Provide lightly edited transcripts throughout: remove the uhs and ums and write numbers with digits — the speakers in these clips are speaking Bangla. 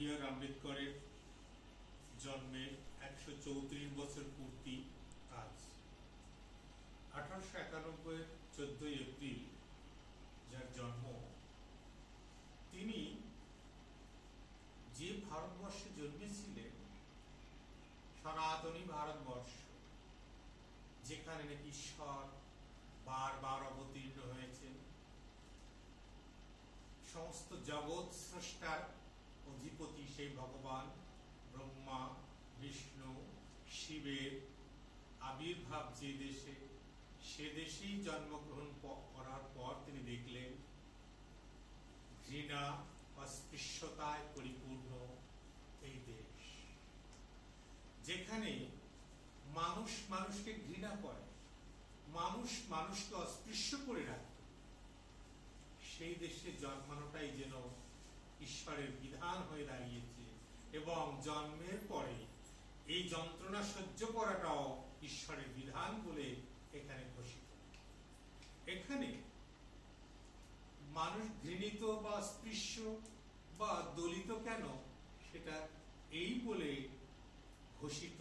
বি.আর. আম্বেদকরের জন্মের ১৩৪ বছর পূর্তি আজ। ১৮৯১ 14 এপ্রিল যার জন্ম, তিনি যে ভারতবর্ষে জন্মেছিলেন, সনাতনী ভারতবর্ষ, যেখানে নাকি ঈশ্বর বারবার অবতীর্ণ হয়েছেন, সমস্ত জগৎ স্রষ্টার অধিপতি সেই ভগবান ব্রহ্মা, বিষ্ণু, শিবের আবির্ভাব যে দেশে, সে দেশেই জন্মগ্রহণ করার পর তিনি দেখলেন ঘৃণা, অস্পৃশ্যতায় পরিপূর্ণ এই দেশ, যেখানে মানুষ মানুষকে ঘৃণা করে, মানুষ মানুষকে অস্পৃশ্য করে রাখে। সেই দেশে জন্মানোটাই যেন ঈশ্বরের বিধান হয়ে দাঁড়িয়েছে, এবং জন্মের পরে এই যন্ত্রণা সহ্য করাটাও ঈশ্বরের বিধান বলে এখানে ঘোষিত। এখানে মানুষ ঘৃণিত বা স্পৃশ্য বা দলিত কেন, সেটা এই বলে ঘোষিত,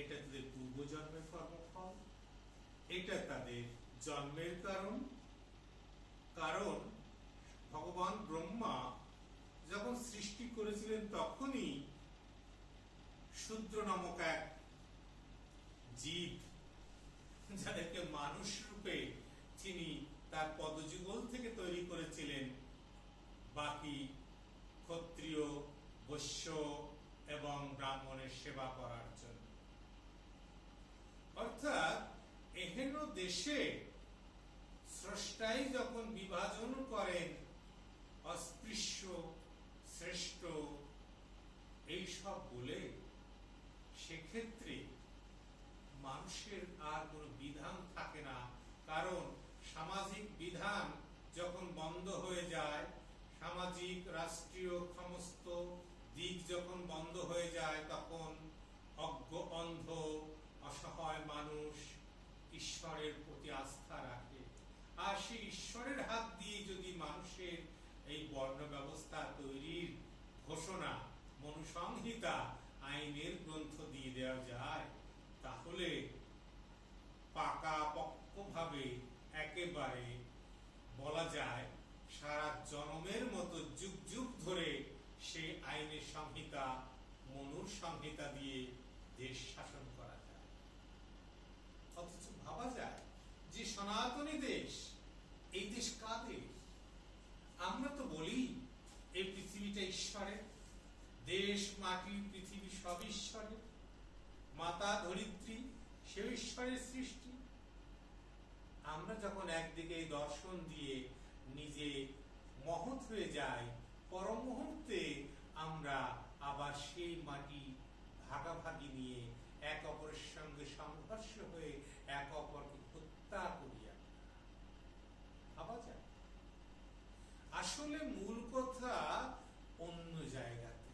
এটা তাদের পূর্বজন্মের কর্মফল, এটা তাদের জন্মের কারণ। কারণ ভগবান ব্রহ্মা যখন সৃষ্টি করেছিলেন, তখনই শূদ্র নামক এক জীব, যাদেরকে মানুষ রূপে তিনি তার পদযুগল থেকে তৈরি করেছিলেন, বাকি ক্ষত্রিয়, বৈশ্য এবং ব্রাহ্মণের সেবা করার জন্য। অর্থাৎ এহেন দেশে স্রষ্টাই যখন বিভাজন করেন অস্পৃশ্য, শ্রেষ্ঠ, এইসব বলে, সেক্ষেত্রে মানুষের আর কোনো বিধান থাকে না। কারণ সামাজিক বিধান যখন বন্ধ হয়ে যায়, সামাজিক রাষ্ট্রীয় সমস্ত দিক যখন বন্ধ হয়ে যায়, তখন অজ্ঞ, অন্ধ, অসহায় মানুষ ঈশ্বরের প্রতি আস্থা রাখে। আর সেই ঈশ্বরের হাত দিয়ে যদি মানুষের এই বর্ণ ব্যবস্থা তৈরির ঘোষণা, মনুসংহিতা, আইনের গ্রন্থ দিয়ে দেওয়া যায়, তাহলে পাকাপোক্তভাবে একেবারে বলা যায় সারা জনমের মতো যুগ যুগ ধরে সেই আইনের সংহিতা, মনুর সংহিতা দিয়ে দেশ শাসন করা যায়। অথচ ভাবা যায় যে সনাতনী দেশ, এই দেশ কাদের? আমরা তো বলি এই পৃথিবীটা ঈশ্বরের, দেশ, মাটি, পৃথিবী সব ঈশ্বরের, মাতা ধরিত্রী সেও ঈশ্বরের সৃষ্টি। আমরা যখন একদিকে এই দর্শন দিয়ে নিজে মহৎ হয়ে যাই, পর মুহূর্তে আমরা আবার সেই মাটি ভাগাভাগি নিয়ে এক অপরের সঙ্গে সংঘর্ষ হয়ে এক অপরকে হত্যা করিয়া ভাবা যায়। আসলে মূল কথা অন্য জায়গাতে।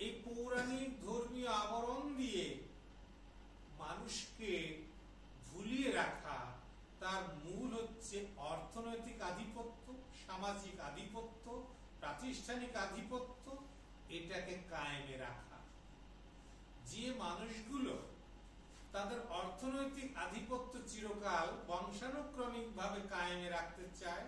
এই পৌরাণিক ধর্মীয় আবরণ দিয়ে মানুষকে ভুলিয়ে রাখা, তার মূল হচ্ছে অর্থনৈতিক আধিপত্য, সামাজিক আধিপত্য, প্রাতিষ্ঠানিক আধিপত্য, এটাকে কায়েমে রাখা। যে মানুষগুলো তাদের অর্থনৈতিক আধিপত্য চিরকাল বংশানুক্রমিক ভাবে কায়েমে রাখতে চায়,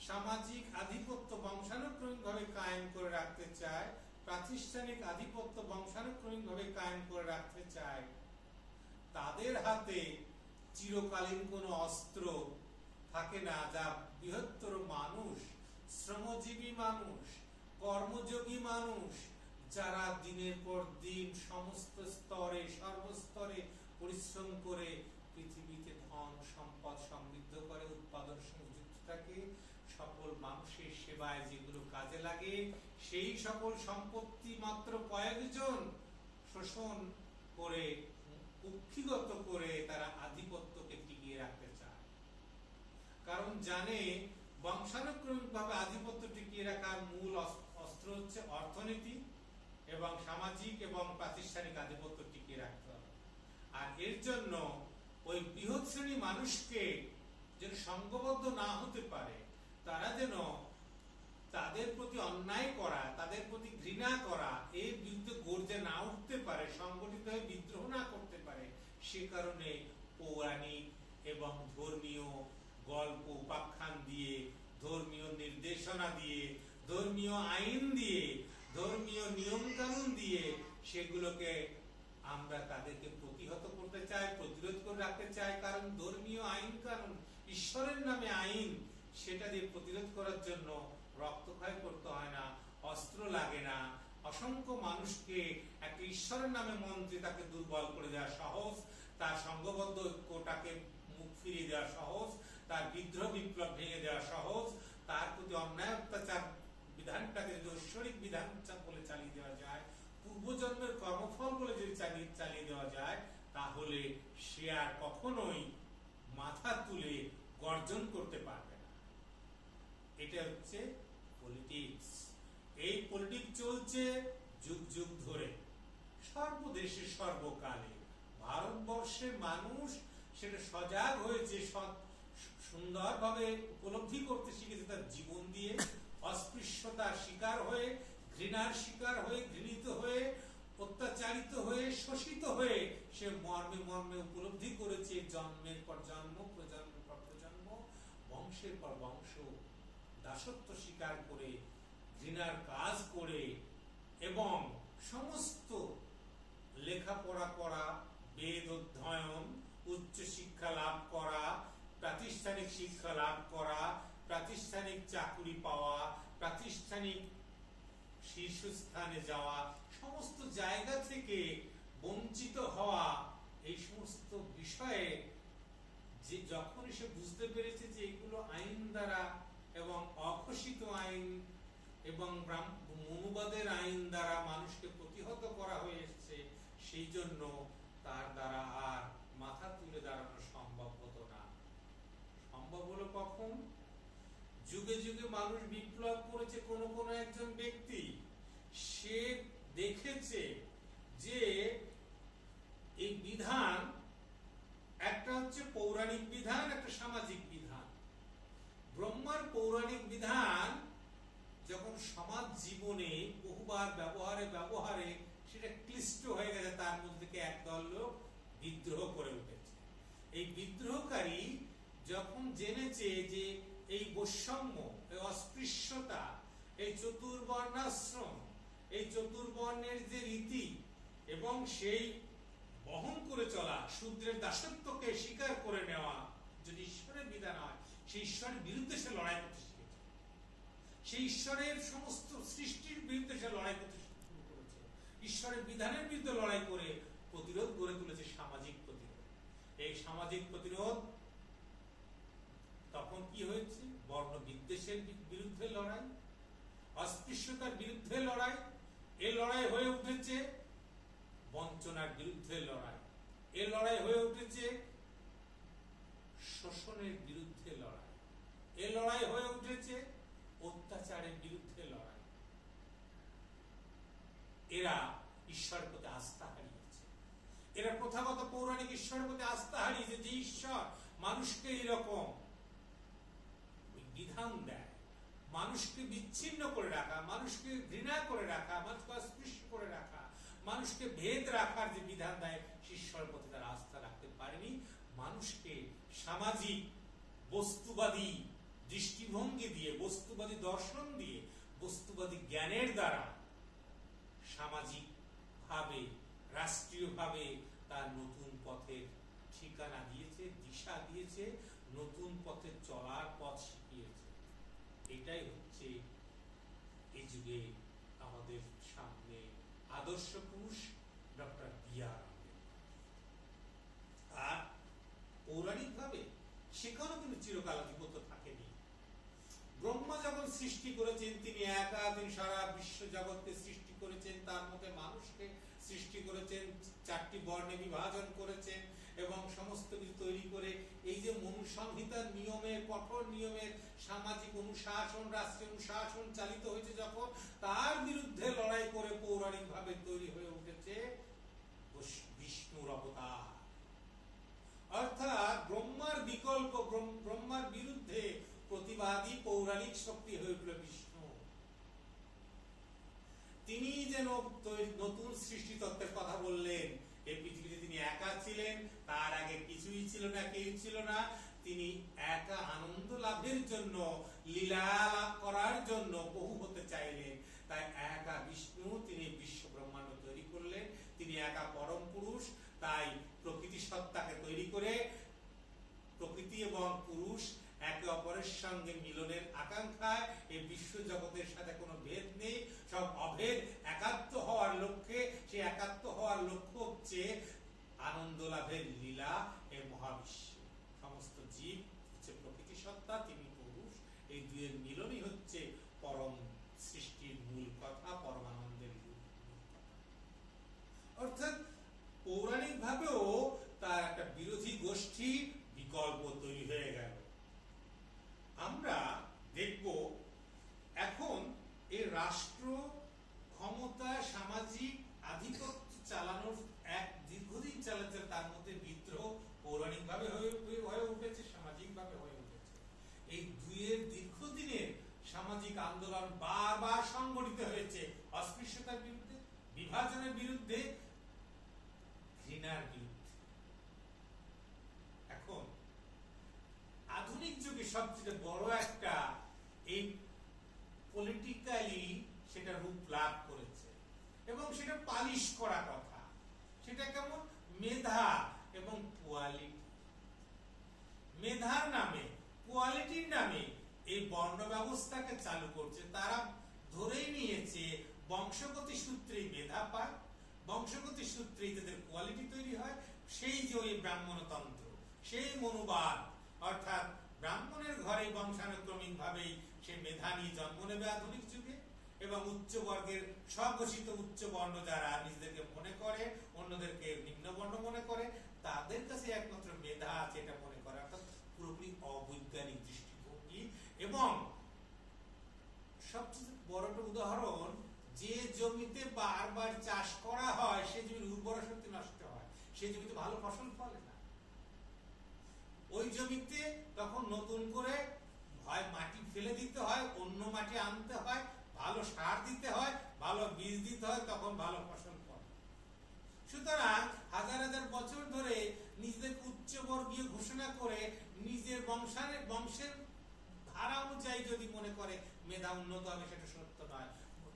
সামাজিক আধিপত্য বংশানুক্রমিক ভাবে কায়েম করে রাখতে চায়, প্রাতিষ্ঠানিক আধিপত্য বংশানুক্রমিক ভাবে কায়েম করে রাখতে চায়, তাদের হাতে চিরকালীন কোনো অস্ত্র থাকে না যা বৃহত্তর মানুষ, শ্রমজীবী মানুষ, কর্মযোগী মানুষ, যারা দিনের পর দিন সমস্ত স্তরে, সর্বস্তরে পরিশ্রম করে পৃথিবীতে ধন সম্পদ সমৃদ্ধ করে, উৎপাদন সঙ্গে যুক্ত থাকে, সকল মানুষের সেবায় যেগুলো কাজে লাগে, সেই সকল সম্পত্তি মাত্র কয়েকজন শোষণ করে, কুক্ষিগত করে তারা আধিপত্যকে টিকিয়ে রাখতে চায়। কারণ জানে বংশানুক্রমিক ভাবে আধিপত্য টিকিয়ে রাখার মূল অস্ত্র হচ্ছে অর্থনীতি, এবং সামাজিক এবং প্রাতিষ্ঠানিক আধিপত্য টিকিয়ে রাখতে হবে। আর এর জন্য ওই বৃহৎ শ্রেণী মানুষকে যেন সংঘবদ্ধ না হতে পারে, তারা যেন তাদের প্রতি অন্যায় করা, তাদের প্রতি ঘৃণা করা, এর বিরুদ্ধে গর্জে না উঠতে পারে, সংগঠিত হয়ে বিদ্রোহ না করতে পারে, সে কারণে পৌরাণিক এবং ধর্মীয় গল্প উপাখ্যান দিয়ে, ধর্মীয় নির্দেশনা দিয়ে, ধর্মীয় আইন দিয়ে, ধর্মীয় নিয়ম কানুন দিয়ে সেগুলোকে আমরা তাদেরকে প্রতিহত করতে চাই, প্রতিরোধ করে রাখতে চাই। কারণ ধর্মীয় আইন কানুন, ঈশ্বরের নামে আইন, সেটা দিয়ে প্রতিরোধ করার জন্য রক্তক্ষয় করতে হয় না, অস্ত্র লাগে না। অসংখ্য মানুষকে একটা ঈশ্বরের নামে মন্ত্রে তাকে দুর্বল করে দেওয়া সহজ, তার সংঘবদ্ধ ঐক্যটাকে মুখ ফিরিয়ে দেওয়া সহজ, তার বিদ্রোহ বিপ্লব ভেঙে দেওয়া সহজ, তার প্রতি অন্যায় অত্যাচার বিধানটাকে যদি ঐশ্বরিক বিধান বলে চালিয়ে দেওয়া যায়, পূর্বজন্মের কর্মফল বলে যদি চালিয়ে দেওয়া যায়, তাহলে সে আর কখনোই মাথা তুলে গর্জন করতে পারবে না। এটা হচ্ছে পলিটিক্স। এই পলিটিক্স চলছে যুগ যুগ ধরে, সর্বদেশে সর্বকালে। ভারতবর্ষের মানুষ সেটা সজাগ হয়েছে, সুন্দরভাবে উপলব্ধি করতে শিখেছে তার জীবন দিয়ে। অস্পৃশ্যতার শিকার হয়ে, ঘৃণার শিকার হয়ে, ঘৃণিত হয়ে, অত্যাচারিত হয়ে, শোষিত হয়ে সে মর্মে মর্মে উপলব্ধি করেছে জন্মের পর জন্ম, প্রজন্মের পর প্রজন্ম, বংশের পর বংশ দাসত্ব স্বীকার করে, ঘৃণার কাজ করে এবং সমস্ত লেখাপড়া করা, বেদ অধ্যয়ন, উচ্চ শিক্ষা লাভ করা, প্রাতিষ্ঠানিক শিক্ষা লাভ করা, প্রাতিষ্ঠানিক চাকরি পাওয়া, প্রাতিষ্ঠানিক শীর্ষস্থানে যাওয়া, সমস্ত জায়গা থেকে বঞ্চিত হওয়া, এই সমস্ত বিষয়ে যে যখন সে বুঝতে পেরেছে যে এগুলো আইন দ্বারা এবং অঘোষিত আইন এবং মনুবাদের আইন দ্বারা মানুষকে প্রতিহত করা হয়ে এসেছে, সেই জন্য তার দ্বারা আর মাথা তুলে দাঁড়ানো সম্ভব হতো না। সম্ভব হলো কখন? যুগে যুগে মানুষ বিপ্লব করেছে কোন কোন একজন ব্যক্তি, সে দেখেছে যে এই বিধান একটা হচ্ছে পৌরাণিক বিধান, একটা সামাজিক বিধান। ব্রহ্মার পৌরাণিক বিধান যখন সমাজ জীবনে বহুবার ব্যবহারে সেটা ক্লিষ্ট হয়ে গেছে, তার মধ্যে থেকে একদল লোক বিদ্রোহ করে উঠেছে। এই বিদ্রোহকারী যখন জেনেছে যে এই বৈষম্য, এই অস্পৃশ্যতা, এই চতুর্বর্ণাশ্রম, এই চতুর্বর্ণের যে রীতি এবং সেই বহন করে চলা শূদ্রের দাসত্বকে স্বীকার করে নেওয়া যদি ঈশ্বরের বিধান হয়, সেই ঈশ্বরের বিরুদ্ধে সে লড়াই করতে শিখেছে। সেই ঈশ্বরের সমস্ত সৃষ্টির বিরুদ্ধে সে লড়াই করতে শুরু করেছে। ঈশ্বরের বিধানের বিরুদ্ধে লড়াই করে প্রতিরোধ গড়ে তুলেছে সামাজিক প্রতিরোধ। এই সামাজিক প্রতিরোধ তখন কি হয়েছে? বর্ণ বিদ্বেষের বিরুদ্ধে লড়াই, অস্পৃশ্যতার বিরুদ্ধে লড়াই, এ লড়াই হয়ে উঠেছে বঞ্চনার বিরুদ্ধে লড়াই, এ লড়াই হয়ে উঠেছে শোষণের বিরুদ্ধে লড়াই, এ লড়াই হয়ে উঠেছে অত্যাচারের বিরুদ্ধে লড়াই। এরা ঈশ্বরের প্রতি আস্থা হারিয়েছে, এরা প্রথাগত পৌরাণিক ঈশ্বরের প্রতি আস্থা হারিয়েছে, যে ঈশ্বর মানুষকে এরকম বিধান দেয়, মানুষকে বিচ্ছিন্ন করে রাখা, মানুষকে ঘৃণা করে রাখা, মানুষকে অস্পৃশ্য করে রাখা, মানুষকে ভেদ রাখার যে বিধান দেয়, ঈশ্বরের প্রতি তারা আস্থা রাখতে পারেনি। মানুষকে সামাজিক বস্তুবাদী দৃষ্টিভঙ্গি দিয়ে, বস্তুবাদী দর্শন দিয়ে, বস্তুবাদী জ্ঞানের দ্বারা সামাজিক ভাবে, রাষ্ট্রীয় ভাবে তার নতুন পথের ঠিকানা দিয়েছে, দিশা দিয়েছে, নতুন পথে চলার পথ শিখিয়েছে। এটাই হচ্ছে এই যুগে আমাদের সামনে আদর্শ পুরুষ ডক্টর বি.আর. আর পৌরাণিক ভাবে সেখানেও কিন্তু চিরকাল আধিপত্য থাকেনি। ব্রহ্মা যখন সৃষ্টি করেছেন, তিনি একা, তিনি সারা বিশ্ব জগৎকে সৃষ্টি করেছেন, তার মধ্যে মানুষকে সৃষ্টি করেছেন, চারটি বর্ণে বিভাজন করেছেন এবং সমস্ত কিছু তৈরি করে এই যে মনুসংহিতার নিয়মের, কঠোর নিয়মের সামাজিক অনুশাসন, রাষ্ট্রীয় অনুশাসন চালিত হয়েছে যখন, তার বিরুদ্ধে লড়াই করে পৌরাণিক ভাবে তৈরি হয়ে উঠেছে বিষ্ণুর অবতার। অর্থাৎ ব্রহ্মার বিকল্প, ব্রহ্মার বিরুদ্ধে প্রতিবাদী পৌরাণিক শক্তি হয়ে উঠল বিষ্ণু। তিনি যেন নতুন সৃষ্টি তত্ত্বের কথা বললেন। এই পৃথিবীতে তিনি একা ছিলেন, তার আগে কিছুই ছিল না, কেউ ছিল না। তিনি একা আনন্দ লাভের জন্য, লীলা লাভ করার জন্য বহু হতে চাইলেন। তাই একা বিষ্ণু তিনি বিশ্ব ব্রহ্মাণ্ড তৈরি করলেন। তিনি একা পরম পুরুষ। তাই প্রকৃতি সত্তাকে তৈরি করে প্রকৃতি এবং পুরুষ একে অপরের সঙ্গে মিলনের আকাঙ্ক্ষায় এই বিশ্ব জগতের সাথে কোনো ভেদ নেই, সব অভেদ একাত্ম হওয়ার লক্ষ্যে। সেই একাত্ম হওয়ার লক্ষ্য হচ্ছে আনন্দ লাভের লীলা এই মহাবিশ্ব। সমস্ত জীব হচ্ছে প্রকৃতি সত্তা, তিনি পুরুষ। এই দুয়ের মিলনই হচ্ছে পরম সৃষ্টির মূল কথা, পরমানন্দের মূল কথা। অর্থাৎ পৌরাণিক ভাবেও তার একটা বিরোধী গোষ্ঠী বিকল্প তৈরি হয়ে গেল। আমরা দেখব এখন এই রাষ্ট্র ক্ষমতা, সামাজিক আধিপত্য চালানোর এক দীর্ঘদিন চালাচ্ছে, তার মধ্যে বিদ্রোহ পৌরাণিক ভাবে হয়ে উঠেছে, সামাজিক ভাবে হয়ে উঠেছে। এই দুইয়ের দীর্ঘদিনের সামাজিক আন্দোলন বারবার সংগঠিত হয়েছে অস্পৃশ্যতার বিরুদ্ধে, বিভাজনের বিরুদ্ধে, ঘৃণার বিরুদ্ধে। এখন আধুনিক যুগে সবচেয়ে বড় একটা এই পলিটিক্যালি সেটা রূপ লাভ করেছে এবং সেটা পালিশ করা কথা। সেটা কেমন? মেধা এবং কোয়ালিটি। মেধার নামে, কোয়ালিটির নামে এই বর্ণ ব্যবস্থাকে চালু করছে। তারা ধরেই নিয়েছে বংশগতি সূত্রেই মেধা পায়, বংশগতি সূত্রেই তাদের কোয়ালিটি তৈরি হয়। সেই যে ওই ব্রাহ্মণতন্ত্র, সেই মনোবাদ, অর্থাৎ ব্রাহ্মণের ঘরে বংশানুক্রমিক ভাবেই সে মেধা নিয়ে জন্ম নেবে আধুনিক যুগে। এবং উচ্চ বর্গের স্বঘোষিত উচ্চ বর্ণ যারা নিজেদেরকে মনে করে, অন্যদেরকে নিম্ন বর্ণ মনে করে, তাদের কাছে একমাত্র মেধা আছে এটা মনে করে। অর্থাৎ পুরোপুরি অবৈজ্ঞানিক দৃষ্টিভঙ্গি। এবং সবচেয়ে বড় একটা উদাহরণ, যে জমিতে বারবার চাষ করা হয় সে জমির উর্বর শক্তি নষ্ট হয়, সে জমিতে ভালো ফসল ফলে না। ওই জমিতে তখন নতুন করে হয় মাটি ফেলে দিতে হয়, অন্য মাটি আনতে হয়, ভালো সার দিতে হয়, ভালো বীজ দিতে হয়, তখন ভালো ফসল ফলে। সুতরাং হাজার হাজার বছর ধরে নিজেদের উচ্চবর্গীয় ঘোষণা করে নিজের বংশের ধারা অনুযায়ী যদি মনে করে মেধা উন্নত হবে, সেটা সত্য নয়।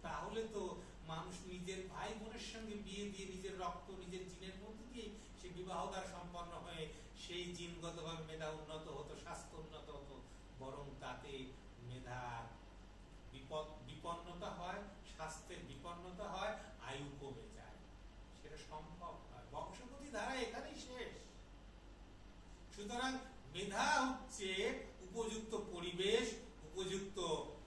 তাহলে তো মানুষ নিজের ভাই বোনের সঙ্গে বিয়ে দিয়ে নিজের রক্ত, নিজের জিনের মধ্যে দিয়ে সে বিবাহ দ্বারা সম্পন্ন হয়ে সেই জিনগতভাবে মেধা উন্নত হতো, স্বাস্থ্য উন্নত হতো। বরং তাতে মেধার বিপন্নতা হয়, স্বাস্থ্যের বিপন্নতা হয়, আয়ু কমে যায়। সেটা সম্ভব নয়। বংশগতি ধারা এখানেই শেষ। সুতরাং মেধা হচ্ছে উপযুক্ত পরিবেশ, উপযুক্ত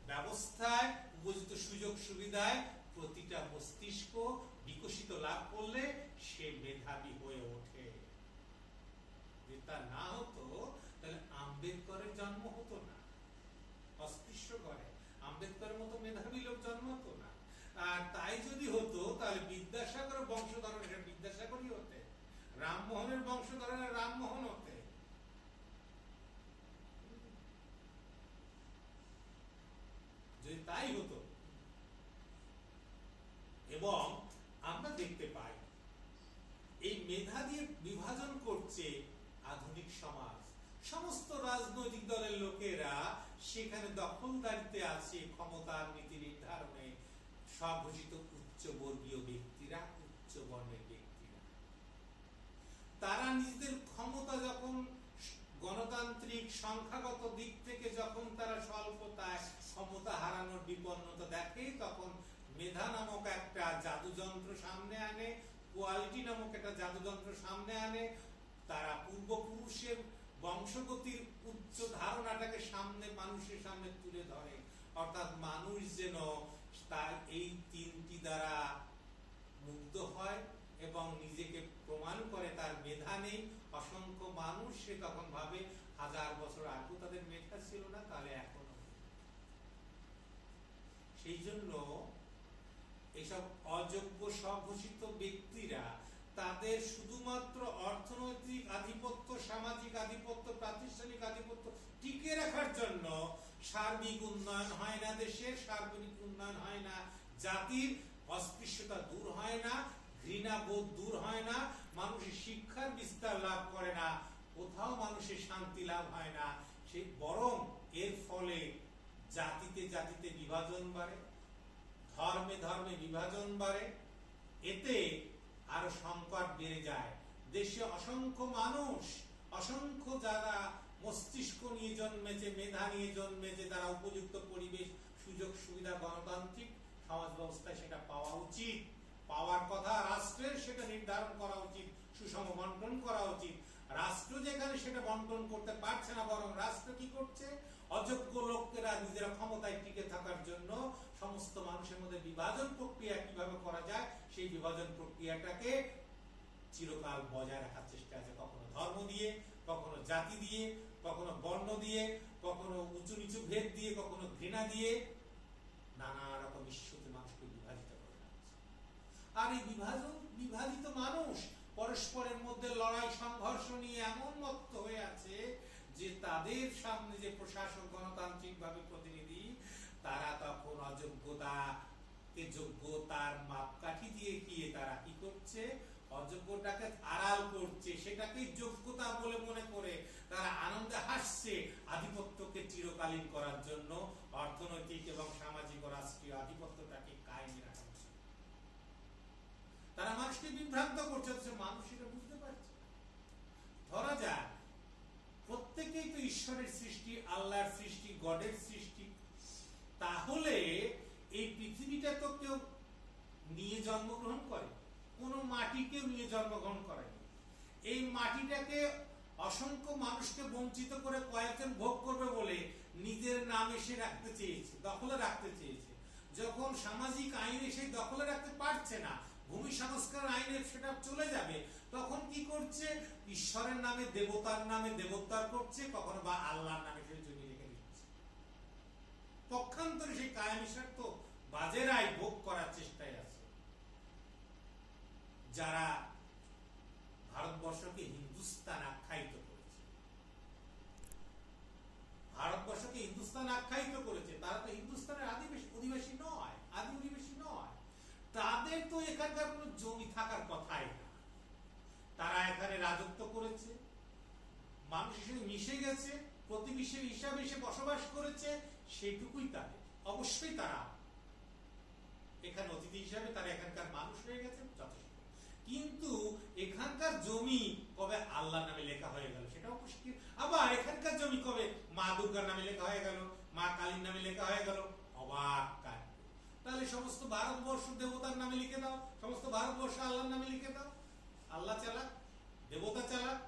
ব্যবস্থায়, উপযুক্ত সুযোগ সুবিধায় প্রতিটা মস্তিষ্ক বিকশিত লাভ করলে সে মেধাবী হয়ে ওঠে। যদি তা না হতো তাহলে আম্বেদকরের জন্ম হতো না অস্পৃশ্য ঘরে, আম্বেদকরের মতো মেধাবী লোক জন্মাতো না। আর তাই যদি হতো তাহলে বিদ্যাসাগর বংশধরের বিদ্যাসাগরই হতে, রামমোহনের বংশধরের রামমোহন হতে। যদি তাই হতো। এবং আমরা দেখতে পাই এই মেধা দিয়ে বিভাজন করছে আধুনিক সমাজ। সমস্ত রাজনৈতিক দলের লোকেরা সেখানে দখলদারিতে আছে, ক্ষমতার নীতি নির্ধারণে স্বঘোষিত উচ্চবর্গীয় ব্যক্তিরা, উচ্চ বর্ণের ব্যক্তিরা। তারা নিজেদের ক্ষমতা যখন গণতান্ত্রিক সংখ্যাগত দিক থেকে যখন তারা স্বল্পতায় ক্ষমতা হারানোর বিপন্নতা দেখে, তখন মেধা নামক একটা জাদুযন্ত্র সামনে আনে, কোয়ালিটি নামক একটা জাদুযন্ত্র সামনে আনে। তারা পূর্বপুরুষের বংশগতির উচ্চ ধারণাটাকে সামনে, মানুষের সামনে তুলে ধরে। অর্থাৎ মানুষ যেন তার এই তিনটি দ্বারা মুগ্ধ হয় এবং নিজেকে প্রমাণ করে তার মেধা নেই। অসংখ্য মানুষ সে তখন ভাবে হাজার বছর আগেও তাদের মেধা ছিল না, তাহলে এখনো। সেই জন্য এইসব অযোগ্য স্বঘোষিত ব্যক্তিরা তাদের শুধুমাত্র অর্থনৈতিক আধিপত্য, সামাজিক আধিপত্য, প্রাতিষ্ঠানিক আধিপত্য টিকে রাখার জন্য সার্বিক উন্নয়ন হয় না, দেশের সার্বিক উন্নয়ন হয় না, জাতির অস্পৃশ্যতা দূর হয় না, ঘৃণা বোধ দূর হয় না, মানুষের শিক্ষার বিস্তার লাভ করে না, কোথাও মানুষের শান্তি লাভ হয় না, সেই বরং এর ফলে জাতিতে জাতিতে বিভাজন বাড়ে, ধর্মে ধর্মে বিভাজন বাড়ে, এতে আরো সংকট বেড়ে যায়। দেশে অসংখ্য মানুষ, অসংখ্য যারা মস্তিষ্ক নিয়ে জন্মেছে, মেধা নিয়ে জন্মেছে, তারা উপযুক্ত পরিবেশ, সুযোগ সুবিধা গণতান্ত্রিক সমাজ ব্যবস্থায় সেটা পাওয়া উচিত, পাওয়ার কথা রাষ্ট্রের, সেটা নির্ধারণ করা উচিত, সুষম বন্টন করা উচিত। রাষ্ট্র যেখানে সেটা বন্টন করতে পারছে না, বরং রাষ্ট্র কি করছে, অযোগ্য লোকেরা নিজেরা ক্ষমতায় টিকে থাকার জন্য সমস্ত মানুষের মধ্যে বিভাজন প্রক্রিয়া কিভাবে করা যায় সেই বিভাজন প্রক্রিয়াটাকে চিরকাল বজায় রাখার চেষ্টা আছে, কখনো ধর্ম দিয়ে, কখনো জাতি দিয়ে, কখনো বর্ণ দিয়ে, কখনো উঁচু নিচু ভেদ দিয়ে, কখনো ঘৃণা দিয়ে, নানা রকম ইস্যুতে মানুষকে বিভাজিত করে রাখছে। আর এই বিভাজিত মানুষ পরস্পরের মধ্যে লড়াই সংঘর্ষ নিয়ে এমন মত্ত হয়ে আছে যে তাদের সামনে যে প্রশাসক গণতান্ত্রিক ভাবে প্রতিনিধি, তারা তখন অযোগ্যতাকে যোগ্যতার মাপকাঠি দিয়ে গিয়ে তারা কি করছে, অযোগ্যটাকে আড়াল করছে, সেটাকে যোগ্যতা বলে মনে করে তারা আনন্দে হাসছে, আধিপত্যকে চিরকালীন করার জন্য অর্থনৈতিক এবং সামাজিক ও রাষ্ট্রীয় আধিপত্যটাকে কায়েমে রাখার জন্য তারা মানুষকে বিভ্রান্ত করছে, মানুষ এটা বুঝতে পারছে। ধরা যায় প্রত্যেকেই তো ঈশ্বরের সৃষ্টি, আল্লাহর সৃষ্টি, গডের সৃষ্টি, তাহলে এই পৃথিবীটা তো কেউ নিয়ে জন্মগ্রহণ করে, কোন মাটিকেও নিয়ে জন্মগ্রহণ করেনি। এই মাটিটাকে অসংখ্য মানুষকে বঞ্চিত করে কয়েকজন ভোগ করবে বলে নিজের নাম এসে রাখতে চেয়েছে, দখলে রাখতে চেয়েছে। যখন সামাজিক আইনে সেই দখলে রাখতে পারছে না, ভূমি সংস্কার আইনে সেটা চলে যাবে, তখন কি করছে, ঈশ্বরের নামে দেবতার নামে দেবতার করছে, কখনো বা আল্লাহর নামে সেই জমি রেখে দিচ্ছে। পক্ষান্তরে সেই কায়েমি স্বার্থ বাজেরাই ভোগ করার চেষ্টায় আছে। যারা ভারতবর্ষকে হিন্দুস্তান আখ্যায়িত করেছে, ভারতবর্ষকে হিন্দুস্তান আখ্যায়িত করেছে, তারা তো হিন্দুস্তানের অধিবাসী নয়, আদি অধিবাসী নয়, তাদের তো এখানকার কোনো জমি থাকার কথাই না। তারা এখানে রাজত্ব করেছে, মানুষের সঙ্গে মিশে গেছে, প্রতিবেশী হিসাবে এসে বসবাস করেছে, সেটুকুই তাদের। অবশ্যই তারা এখানে অতিথি হিসাবে তারা এখানকার মানুষ হয়ে গেছে, যথেষ্ট। কিন্তু এখানকার জমি কবে আল্লাহর নামে লেখা হয়ে গেল সেটাও মুশকিল। আবার এখানকার জমি কবে মা দুর্গার নামে লেখা হয়ে গেল, মা কালীর নামে লেখা হয়ে গেল, অবাক কাণ্ড। তাহলে সমস্ত ভারতবর্ষ দেবতার নামে লিখে দাও, সমস্ত ভারতবর্ষ আল্লাহর নামে লিখে দাও। আল্লাহ চালাক, দেবতা চালাক,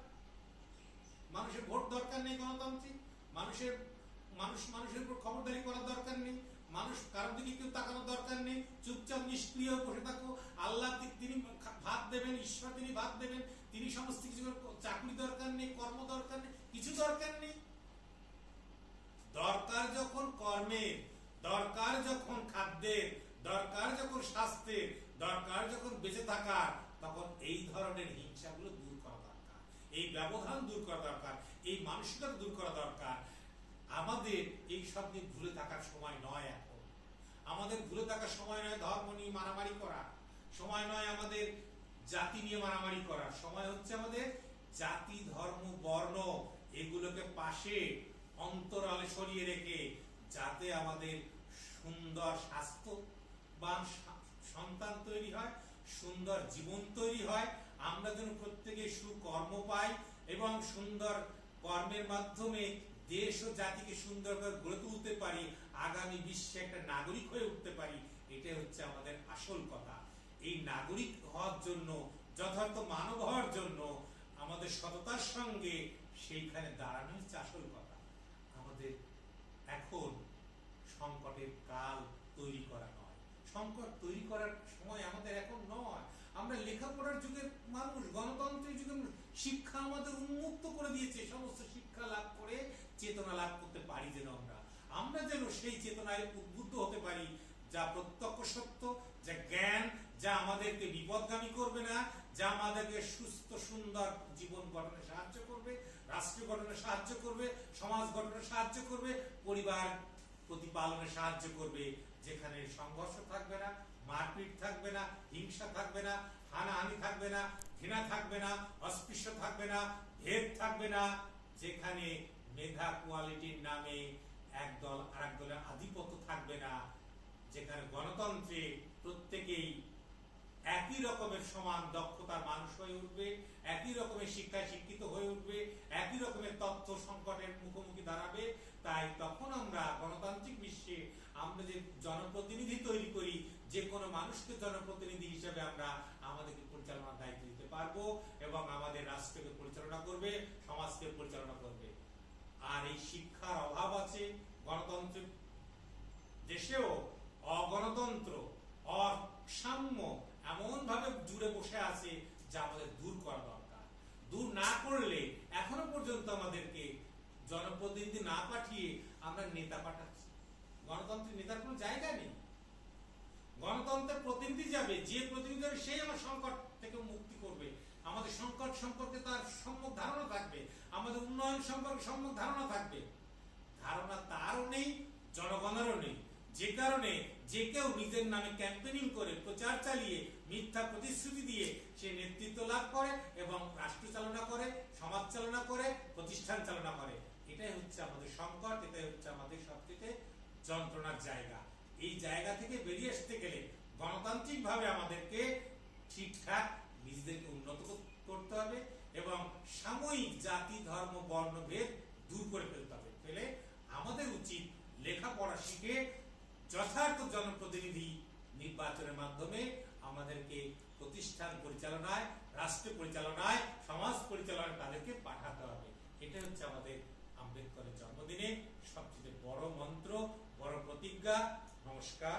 মানুষের ভোট দরকার নেই গণতান্ত্রিক, মানুষের উপর খবরদারি করার দরকার নেই, মানুষ কারোর দিকে কেউ তাকানোর দরকার নেই, চুপচাপ নিষ্ক্রিয় বসে থাকো। আল্লাহ তিনি ভাত দেবেন, ঈশ্বর তিনি ভাত দেবেন, তিনি সমস্ত কিছু, চাকরি দরকার নেই, কর্ম দরকার নেই, কিছু দরকার নেই। দরকার যখন কর্মের, দরকার যখন খাদ্যের, দরকার যখন স্বাস্থ্যের, দরকার যখন বেঁচে থাকার, তখন এই ধরনের হিংসাগুলো দূর করা দরকার, এই ব্যবধান দূর করা দরকার, এই মানসিকতা দূর করা দরকার। আমাদের এই সব নিয়ে ভুলে থাকার সময় নয় এখন। আমাদের ভুলে থাকার সময় নয় ধর্ম নিয়ে মারামারি করা, সময় নয় আমাদের জাতি নিয়ে মারামারি করার সময় হচ্ছে আমাদের জাতি, ধর্ম, বর্ণ এগুলোকে পাশে অন্তরালে সরিয়ে রেখে যাতে আমাদের সুন্দর স্বাস্থ্যবান সন্তান তৈরি হয়, সুন্দর জীবন তৈরি হয়, আমরা যেন প্রত্যেকে সুকর্ম পাই এবং সুন্দর কর্মের মাধ্যমে দেশ ও জাতিকে সুন্দর করে গড়ে তুলতে পারি, আগামী বিশ্বে একটা নাগরিক হয়ে উঠতে পারি, এটাই হচ্ছে আমাদের আসল কথা। এই নাগরিক হওয়ার জন্য, যথার্থ মানব হওয়ার জন্য আমাদের সততার সঙ্গে সেইখানে দাঁড়ানো হচ্ছে আসল কথা। আমাদের এখন সংকটের কাল তৈরি করা নয়, সংকট তৈরি করার সময় আমাদের এখন নয়। আমরা লেখাপড়ার যুগের মানুষ, গণতন্ত্রের যুগের মানুষ, শিক্ষা আমাদের উন্মুক্ত করে দিয়েছে, সমস্ত শিক্ষা লাভ করে চেতনা লাভ করতে পারি যেন আমরা যেন সেই চেতনায় উদ্বুদ্ধ হতে পারি, যা প্রত্যক্ষ সত্য, যা জ্ঞান, যা আমাদেরকে বিপদগামী করবে না, যা আমাদেরকে সুস্থ সুন্দর জীবন গঠনে সাহায্য করবে, রাষ্ট্র গঠনে সাহায্য করবে, সমাজ গঠনে সাহায্য করবে, পরিবার প্রতিপালনে সাহায্য করবে, যেখানে সংঘর্ষ থাকবে না, মারপিট থাকবে না, হিংসা থাকবে না, হানাহানি থাকবে না, ঘৃণা থাকবে না, অস্পৃশ্য থাকবে না, ভেদ থাকবে না, যেখানে মেধা কোয়ালিটির নামে একদল আরেক দলের আধিপত্য থাকবে না, যেখানে গণতন্ত্রে প্রত্যেকেই একই রকমের সমান দক্ষতার মানুষ হয়ে উঠবে, একই রকমের শিক্ষায় শিক্ষিত হয়ে উঠবে, একই রকমের তথ্য সংকটের মুখোমুখি দাঁড়াবে। তাই তখন আমরা গণতান্ত্রিক বিশ্বে আমরা যে জনপ্রতিনিধি তৈরি করি, যে কোনো মানুষকে জনপ্রতিনিধি হিসেবে আমরা আমাদেরকে পরিচালনার দায়িত্ব দিতে পারবো এবং আমাদের রাষ্ট্রকে পরিচালনা করবে, সমাজকে পরিচালনা করবে। আর এই শিক্ষার অভাব আছে গণতন্ত্রের দেশেও, অগণতন্ত্র, অসাম্য এমন ভাবে জুড়ে বসে আছে যা আমাদের দূর করা দরকার। দূর না করলে এখনো পর্যন্ত আমাদেরকে জনপ্রতিনিধি না পাঠিয়ে আমরা নেতা পাঠাচ্ছি। গণতন্ত্রের নেতার কোনো জায়গা নেই। গণতন্ত্রের প্রতিনিধি যাবে, যে প্রতিনিধি যাবে সেই আমার সংকট থেকে মুক্তি করবে, আমাদের সংকট সম্পর্কে তার সম্যক ধারণা থাকবে, আমাদের উন্নয়ন সম্পর্কে সম্যক ধারণা থাকবে। ধারণা তারও নেই, জনগণেরও নেই, যে কারণে যে কেউ নিজের নামে ক্যাম্পেনিং করে, প্রচার চালিয়ে, মিথ্যা প্রতিশ্রুতি দিয়ে সে নেতৃত্ব লাভ করে এবং রাষ্ট্র চালনা করে, সমাজ চালনা করে, প্রতিষ্ঠান চালনা করে। এটাই হচ্ছে আমাদের সংকট, এটাই হচ্ছে আমাদের সবচেয়ে যন্ত্রণার জায়গা। এই জায়গা থেকে বেরিয়ে আসতে গেলে গণতান্ত্রিক ভাবে আমাদেরকে ঠিকঠাক নিজেদেরকে উন্নত করতে হবে এবং সাময়িক জাতি, ধর্ম, বর্ণভেদ দূর করে ফেলতে হবে। ফেলে আমাদের উচিত লেখাপড়া শিখে যথার্থ জনপ্রতিনিধি নির্বাচনের মাধ্যমে আমাদেরকে প্রতিষ্ঠান পরিচালনায়, রাষ্ট্র পরিচালনায়, সমাজ পরিচালনায় তাদেরকে পাঠাতে হবে। এটা হচ্ছে আমাদের আম্বেদকরের জন্মদিনে সবচেয়ে বড় মন্ত্র, বড় প্রতিজ্ঞা। নমস্কার।